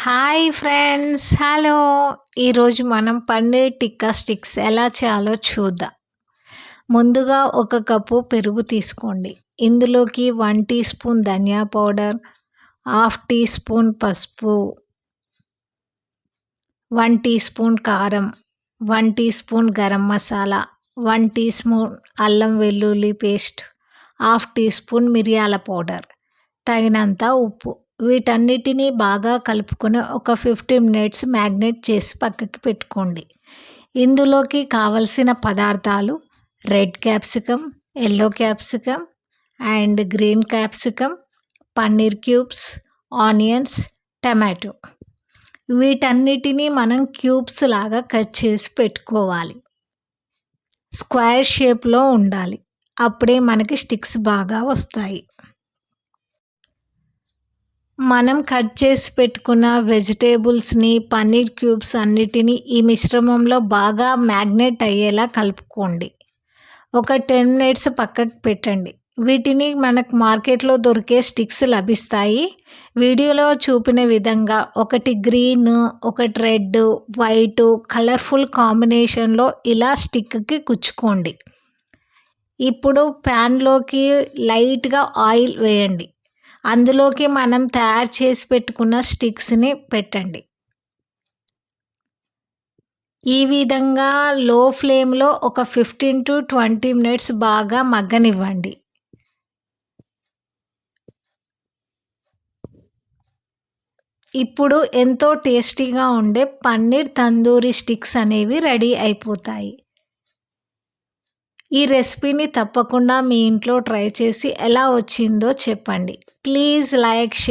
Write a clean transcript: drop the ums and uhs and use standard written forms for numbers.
Hi friends, hello. ఈరోజు మనం paneer tikka sticks ఎలా చేయాలో చూద్దాం. ముందుగా ఒక కప్పు పెరుగు తీసుకోండి. ఇందులోకి 1 టీ స్పూన్ ధనియా పౌడర్, హాఫ్ టీ స్పూన్ పసుపు, 1 టీ స్పూన్ కారం, 1 teaspoon garam masala, 1 teaspoon అల్లం వెల్లుల్లి పేస్ట్, హాఫ్ టీ స్పూన్ మిరియాల పౌడర్, తగినంత ఉప్పు. వీటన్నిటిని బాగా కలుపుకొని ఒక 15 మినిట్స్ మ్యాగ్నేట్ చేసి పక్కకి పెట్టుకోండి. ఇందులోకి కావలసిన పదార్థాలు red capsicum, yellow capsicum and green capsicum, paneer cubes, onions, tomato. వీటన్నిటిని మనం క్యూబ్స్ లాగా కట్ చేసి పెట్టుకోవాలి. స్క్వేర్ షేప్లో ఉండాలి, అప్పుడే మనకి స్టిక్స్ బాగా వస్తాయి. మనం కట్ చేసి పెట్టుకున్న వెజిటేబుల్స్ని, పన్నీర్ క్యూబ్స్ అన్నిటినీ ఈ మిశ్రమంలో బాగా మ్యాగ్నేట్ అయ్యేలా కలుపుకోండి. ఒక 10 మినిట్స్ పక్కకు పెట్టండి. వీటిని మనకు మార్కెట్లో దొరికే స్టిక్స్ లభిస్తాయి. వీడియోలో చూపిన విధంగా ఒకటి గ్రీన్, ఒకటి రెడ్, వైట్ కలర్ఫుల్ కాంబినేషన్లో ఇలా స్టిక్కి కుచ్చుకోండి. ఇప్పుడు ప్యాన్లోకి లైట్గా ఆయిల్ వేయండి. అందులోకి మనం తయారు చేసి పెట్టుకున్న స్టిక్స్ని పెట్టండి. ఈ విధంగా లో ఫ్లేమ్లో ఒక 15 to 20 మినిట్స్ బాగా మగ్గనివ్వండి. ఇప్పుడు ఎంతో టేస్టీగా ఉండే పన్నీర్ తందూరి స్టిక్స్ అనేవి రెడీ అయిపోతాయి. ఈ రెసిపీని తప్పకుండా మీ ఇంట్లో ట్రై చేసి ఎలా వచ్చిందో చెప్పండి. Please like, share.